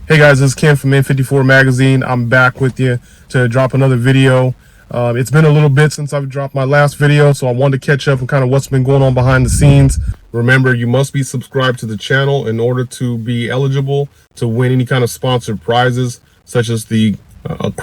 Hey guys, this is Ken from N54 Magazine. I'm back with you to drop another video. It's been a little bit since I've dropped my last video, so I wanted to catch up on kind of what's been going on behind the scenes. Remember, you must be subscribed to the channel in order to be eligible to win any kind of sponsored prizes, such as the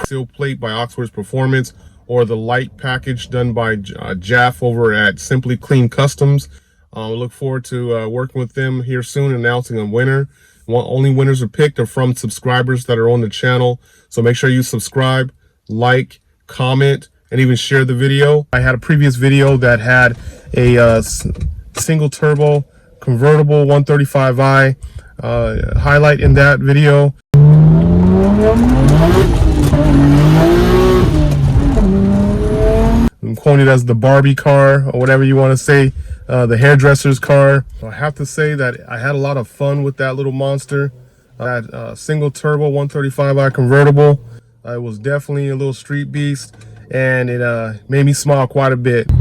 seal plate by Oxford's Performance or the light package done by Jaff over at Simply Clean Customs. I look forward to working with them here soon, announcing a winner. Only winners are picked are from subscribers that are on the channel. So make sure you subscribe, like, comment, and even share the video. I had a previous video that had a single turbo convertible 135i highlight in that video. I'm quoted as the Barbie car, or whatever you want to say, the hairdresser's car. I have to say that I had a lot of fun with that little monster. That single turbo 135i convertible. It was definitely a little street beast, and it made me smile quite a bit.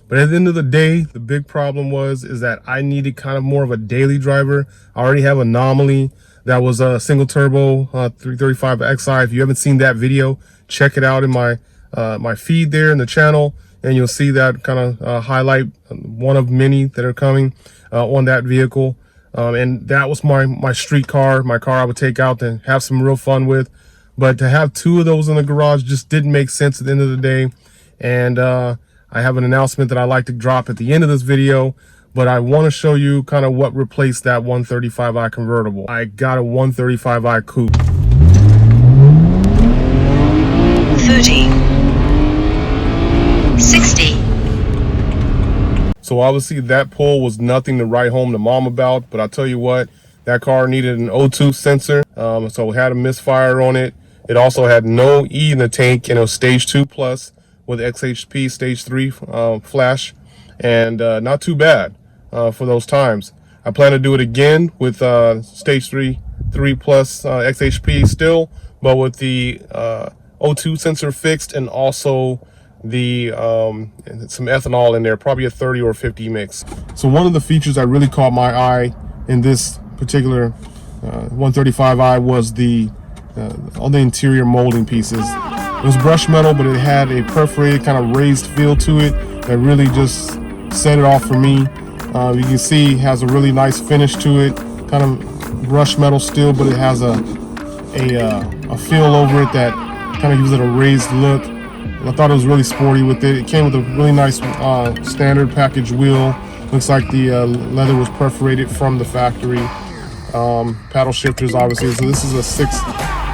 But at the end of the day, the big problem is that I needed kind of more of a daily driver. I already have Anomali that was a single turbo 335xi. If you haven't seen that video, check it out in my my feed there in the channel, and you'll see that kind of highlight one of many that are coming on that vehicle. And that was my street car, my car I would take out and have some real fun with. But to have two of those in the garage just didn't make sense at the end of the day. And I have an announcement that I like to drop at the end of this video, but I want to show you kind of what replaced that 135i convertible. I got a 135i coupe. 30, 60. So obviously that pole was nothing to write home to mom about, but I'll tell you what, that car needed an O2 sensor, so it had a misfire on it. It also had no E in the tank, and it was stage 2 plus with XHP stage 3 flash, and not too bad for those times. I plan to do it again with stage 3 plus XHP still, but with the O2 sensor fixed, and also the some ethanol in there, probably a 30 or 50 mix. So one of the features that really caught my eye in this particular 135i was all the interior molding pieces. It was brushed metal, but it had a perforated kind of raised feel to it that really just set it off for me. You can see it has a really nice finish to it, kind of brushed metal still, but it has a feel over it that kind of gives it a raised look. I thought it was really sporty with it. It came with a really nice standard package wheel. Looks like the leather was perforated from the factory. Paddle shifters, obviously. So this is a 6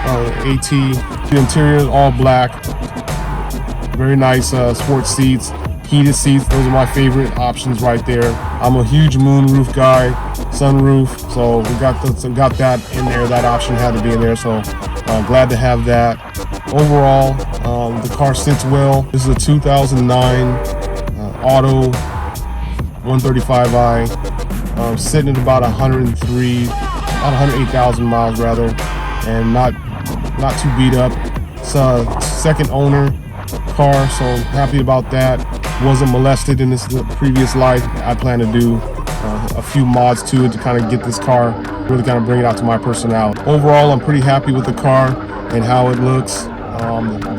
AT. The interior is all black. Very nice sports seats, heated seats. Those are my favorite options right there. I'm a huge moonroof guy, sunroof, so we got that in there. That option had to be in there, so glad to have that. Overall, the car sits well. This is a 2009 auto 135i, sitting at about 108,000 miles rather, and not too beat up. It's a second owner car, so happy about that. Wasn't molested in this previous life. I plan to do a few mods to it to kind of get this car, really kind of bring it out to my personality. Overall, I'm pretty happy with the car and how it looks.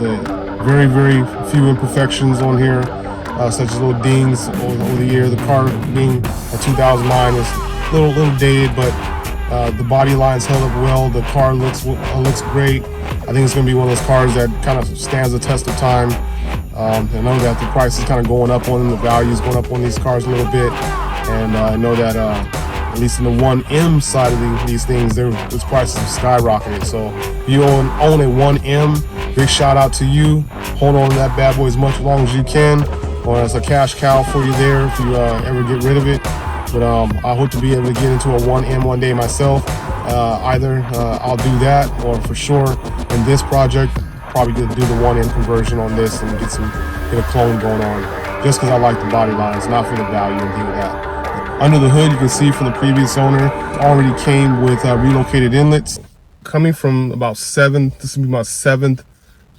The very, very few imperfections on here, such as little dings over the year. The car being a 2009 is a little dated, but the body lines held up well. The car looks great. I think it's going to be one of those cars that kind of stands the test of time. I know that the price is kind of going up on them. The value is going up on these cars a little bit. And I know that at least in the 1M side of these things, its prices have skyrocketed. So if you own a 1M, big shout out to you. Hold on to that bad boy as much long as you can. Or as a cash cow for you there if you ever get rid of it. But I hope to be able to get into a 1M one day myself. Either I'll do that, or for sure in this project, probably do the 1M conversion on this and get a clone going on. Just because I like the body lines, not for the value or anything like that. Under the hood, you can see from the previous owner, it already came with relocated inlets. coming from about this will be my seventh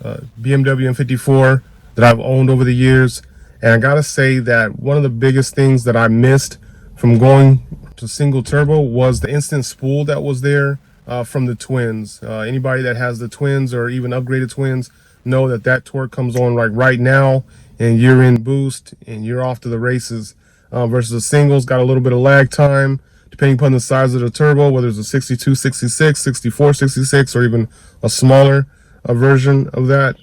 BMW M54 that I've owned over the years. And I gotta say that one of the biggest things that I missed from going to single turbo was the instant spool that was there from the twins. Anybody that has the twins or even upgraded twins know that that torque comes on like right now, and you're in boost and you're off to the races. Versus the singles, got a little bit of lag time depending upon the size of the turbo, whether it's a 62, 66, 64, 66, or even a smaller version of that.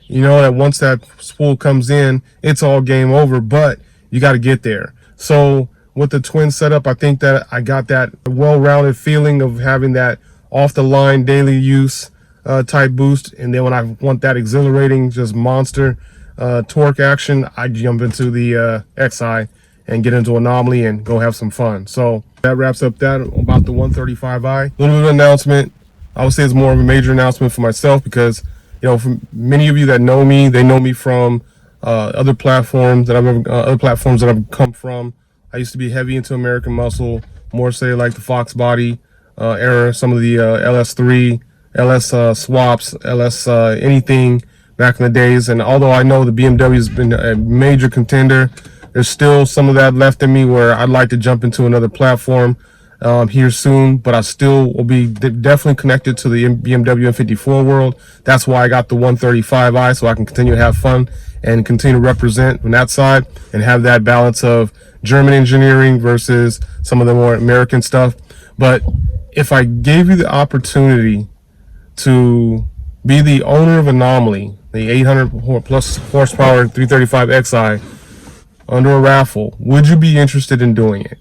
You know that once that spool comes in, it's all game over, but you got to get there. So with the twin setup, I think that I got that well-rounded feeling of having that off-the-line daily use type boost. And then when I want that exhilarating, just monster torque action, I jump into the XI and get into Anomali and go have some fun. So that wraps up that about the 135i. A little bit of announcement. I would say it's more of a major announcement for myself because, you know, for many of you that know me, they know me from other platforms that I've come from. I used to be heavy into American Muscle, more say like the Fox Body era, some of the LS3, LS swaps, LS anything back in the days. And although I know the BMW has been a major contender, there's still some of that left in me where I'd like to jump into another platform here soon, but I still will be definitely connected to the BMW M54 world. That's why I got the 135i, so I can continue to have fun and continue to represent from that side and have that balance of German engineering versus some of the more American stuff. But if I gave you the opportunity to be the owner of Anomali, the 800 plus horsepower 335xi, under a raffle, would you be interested in doing it?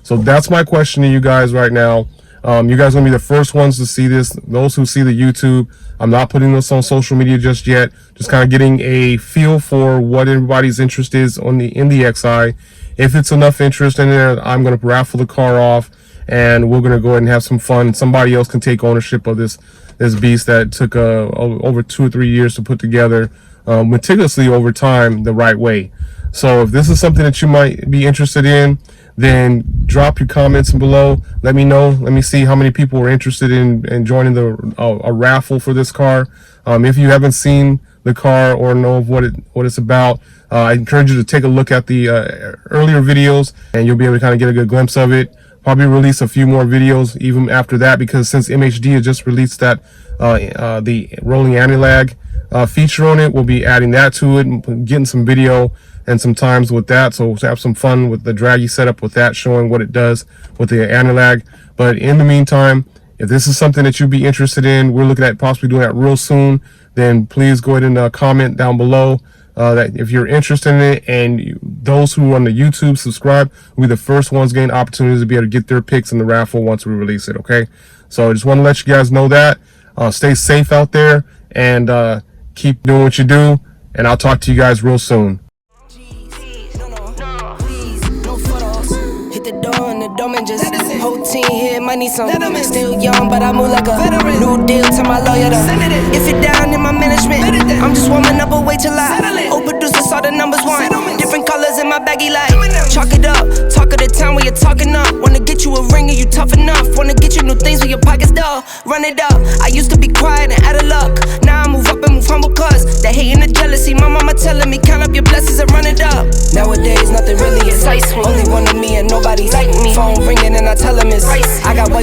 So that's my question to you guys right now. You guys are gonna be the first ones to see this. Those who see the YouTube, I'm not putting this on social media just yet. Just kind of getting a feel for what everybody's interest is in the XI. If it's enough interest in there, I'm gonna raffle the car off, and we're gonna go ahead and have some fun. Somebody else can take ownership of this beast that took over 2 or 3 years to put together, meticulously over time, the right way. So if this is something that you might be interested in, then drop your comments below. Let me know. Let me see how many people are interested in joining a raffle for this car. If you haven't seen the car or know of what it's about, I encourage you to take a look at the earlier videos, and you'll be able to kind of get a good glimpse of it. Probably release a few more videos even after that, because since MHD has just released that the rolling anti-lag feature on it, we'll be adding that to it and getting some video and some times with that. So we'll have some fun with the draggy setup with that, showing what it does with the anti-lag. But in the meantime, if this is something that you'd be interested in, we're looking at possibly doing that real soon, then please go ahead and comment down below that if you're interested in it. And those who are on the YouTube subscribe will be the first ones getting opportunities to be able to get their picks in the raffle once we release it. Okay, so I just want to let you guys know that. Stay safe out there, and keep doing what you do, and I'll talk to you guys real soon. Whole team here might need some. Still young, but I move like a new deal to my lawyer. If you're down in my management, I'm just warming up, but wait till I overdose. All the numbers one, different colors in my baggy light. Chalk it up, talk of the town where you're talking up. Wanna get you a ring and you tough enough. Wanna get you new things with your pockets dull. Run it up. I used to be quiet and out of luck. Now I move up and move humble, cause the hate and the jealousy. My mama telling me count up your blessings and run it up. Nowadays nothing really excites me. Only one of me and nobody like me. Phone ringing and I tell him it's I got wife.